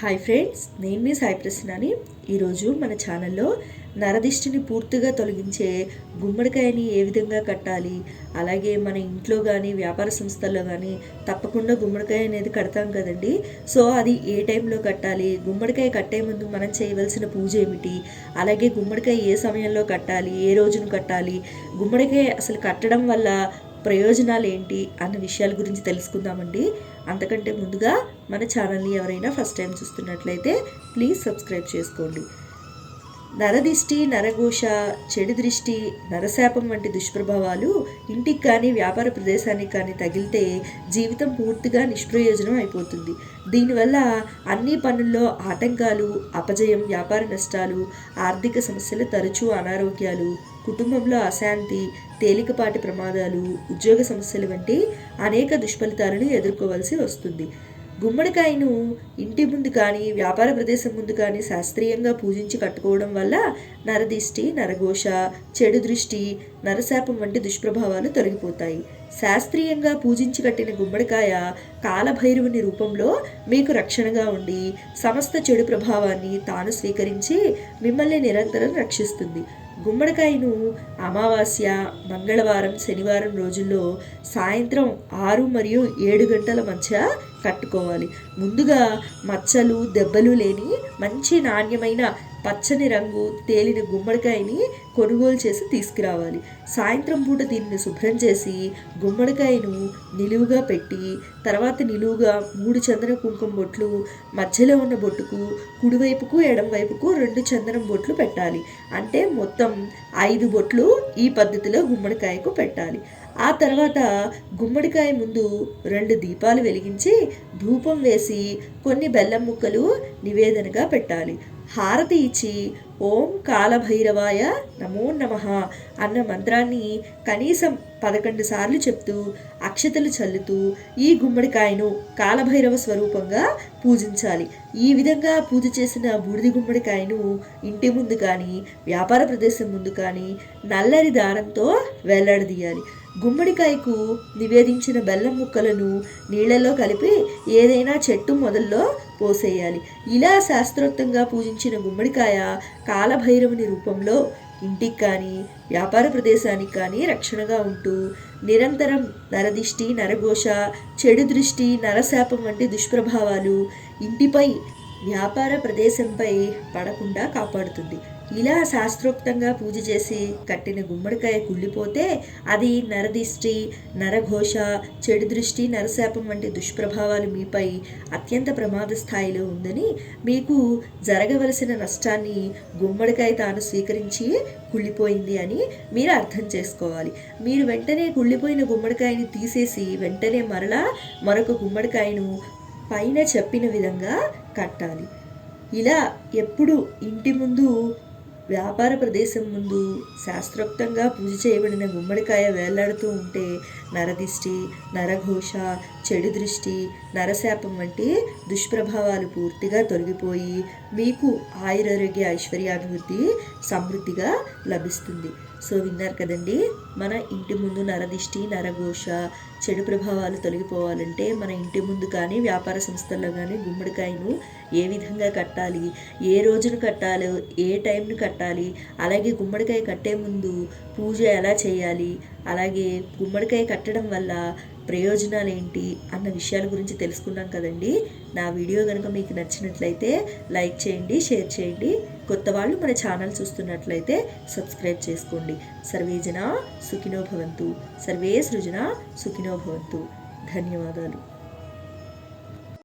Hi friends, నేను మీ సాయి ప్రసన్నని. ఈరోజు మన ఛానల్లో నరదిష్టిని పూర్తిగా తొలగించే గుమ్మడికాయని ఏ విధంగా కట్టాలి, అలాగే మన ఇంట్లో కానీ వ్యాపార సంస్థల్లో కానీ తప్పకుండా గుమ్మడికాయ అనేది కడతాం కదండి. సో అది ఏ టైంలో కట్టాలి, గుమ్మడికాయ కట్టే ముందు మనం చేయవలసిన పూజ ఏమిటి, అలాగే గుమ్మడికాయ ఏ సమయంలో కట్టాలి, ఏ రోజును కట్టాలి, గుమ్మడికాయ అసలు కట్టడం వల్ల ప్రయోజనాలు ఏంటి అన్న విషయాల గురించి తెలుసుకుందామండి. అంతకంటే ముందుగా మన ఛానల్ని ఎవరైనా ఫస్ట్ టైం చూస్తున్నట్లయితే ప్లీజ్ సబ్స్క్రైబ్ చేసుకోండి. నరదిష్టి, నరఘోష, చెడు దృష్టి, నరశాపం వంటి దుష్ప్రభావాలు ఇంటికి కానీ వ్యాపార ప్రదేశానికి కానీ తగిలితే జీవితం పూర్తిగా నిష్ప్రయోజనం అయిపోతుంది. దీనివల్ల అన్ని పనుల్లో ఆటంకాలు, అపజయం, వ్యాపార నష్టాలు, ఆర్థిక సమస్యలు, తరచూ అనారోగ్యాలు, కుటుంబంలో అశాంతి, తేలికపాటి ప్రమాదాలు, ఉద్యోగ సమస్యలు వంటి అనేక దుష్ఫలితాలను ఎదుర్కోవాల్సి వస్తుంది. గుమ్మడికాయను ఇంటి ముందు కానీ వ్యాపార ప్రదేశం ముందు కానీ శాస్త్రీయంగా పూజించి కట్టుకోవడం వల్ల నరదిష్టి, నరఘోష, చెడు దృష్టి, నరశాపం వంటి దుష్ప్రభావాలు తొలగిపోతాయి. శాస్త్రీయంగా పూజించి కట్టిన గుమ్మడికాయ కాలభైరవుని రూపంలో మీకు రక్షణగా ఉండి సమస్త చెడు ప్రభావాన్ని తాను స్వీకరించి మిమ్మల్ని నిరంతరం రక్షిస్తుంది. గుమ్మడికాయను అమావాస్య, మంగళవారం, శనివారం రోజుల్లో సాయంత్రం 6 మరియు 7 గంటల మధ్య కట్టుకోవాలి. ముందుగా మచ్చలు, దెబ్బలు లేని మంచి నాణ్యమైన పచ్చని రంగు తేలిన గుమ్మడికాయని కొనుగోలు చేసి తీసుకురావాలి. సాయంత్రం పూట దీన్ని శుభ్రం చేసి గుమ్మడికాయను నిలువుగా పెట్టి తర్వాత నిలువుగా 3 చందన కుంకుమ బొట్లు, మధ్యలో ఉన్న బొట్టుకు కుడివైపుకు ఎడంవైపుకు 2 చందనం బొట్లు పెట్టాలి. అంటే మొత్తం 5 బొట్లు ఈ పద్ధతిలో గుమ్మడికాయకు పెట్టాలి. ఆ తర్వాత గుమ్మడికాయ ముందు 2 దీపాలు వెలిగించి ధూపం వేసి కొన్ని బెల్లం ముక్కలు నివేదనగా పెట్టాలి. హారతి ఇచ్చి ఓం కాలభైరవాయ నమో నమః అన్న మంత్రాన్ని కనీసం 11 సార్లు చెప్తూ అక్షతలు చల్లుతూ ఈ గుమ్మడికాయను కాలభైరవ స్వరూపంగా పూజించాలి. ఈ విధంగా పూజ చేసిన బూడిద గుమ్మడికాయను ఇంటి ముందు కానీ వ్యాపార ప్రదేశం ముందు కానీ నల్లని దారంతో వేలాడదీయాలి. గుమ్మడికాయకు నివేదించిన బెల్లం ముక్కలను నీళ్లలో కలిపి ఏదైనా చెట్టు మొదల్లో పోసేయాలి. ఇలా శాస్త్రోక్తంగా పూజించిన గుమ్మడికాయ కాలభైరవుని రూపంలో ఇంటికి కానీ వ్యాపార ప్రదేశానికి కానీ రక్షణగా ఉంటూ నిరంతరం నరదిష్టి, నరఘోష, చెడు దృష్టి, నరశాపం వంటి దుష్ప్రభావాలు ఇంటిపై, వ్యాపార ప్రదేశంపై పడకుండా కాపాడుతుంది. ఇలా శాస్త్రోక్తంగా పూజ చేసి కట్టిన గుమ్మడికాయ కుళ్ళిపోతే అది నరదిష్టి, నరఘోష, చెడు దృష్టి, నరశాపం వంటి దుష్ప్రభావాలు మీపై అత్యంత ప్రమాద స్థాయిలో ఉందని, మీకు జరగవలసిన నష్టాన్ని గుమ్మడికాయ తాను స్వీకరించి కుళ్ళిపోయింది అని మీరు అర్థం చేసుకోవాలి. మీరు వెంటనే కుళ్ళిపోయిన గుమ్మడికాయని తీసేసి వెంటనే మరలా మరొక గుమ్మడికాయను పైన చెప్పిన విధంగా కట్టాలి. ఇలా ఎప్పుడు ఇంటి ముందు వ్యాపార ప్రదేశం ముందు శాస్త్రోక్తంగా పూజ చేయబడిన గుమ్మడికాయ వేలాడుతూ ఉంటే నరదిష్టి, నరఘోష, చెడు దృష్టి, నరశాపం వంటి దుష్ప్రభావాలు పూర్తిగా తొలగిపోయి మీకు ఆయురారోగ్య, ఐశ్వర్యాభివృద్ధి సమృద్ధిగా లభిస్తుంది. సో విన్నారు కదండి, మన ఇంటి ముందు నరదిష్టి, నరఘోష, చెడు ప్రభావాలు తొలగిపోవాలంటే మన ఇంటి ముందు కానీ వ్యాపార సంస్థల్లో కానీ గుమ్మడికాయను ఏ విధంగా కట్టాలి, ఏ రోజును కట్టాలి, ఏ టైంను కట్టాలి, అలాగే గుమ్మడికాయ కట్టే ముందు పూజ ఎలా చేయాలి, అలాగే గుమ్మడికాయ కట్టడం వల్ల ప్రయోజనాలు ఏంటి అన్న విషయాల గురించి తెలుసుకున్నాం కదండి. నా వీడియో కనుక మీకు నచ్చినట్లయితే లైక్ చేయండి, షేర్ చేయండి. కొత్త వాళ్ళు మన ఛానల్ చూస్తున్నట్లయితే సబ్స్క్రైబ్ చేసుకోండి. సర్వే జనా సుఖినో భవంతు, సర్వే సృజనా సుఖినో భవంతు. ధన్యవాదాలు.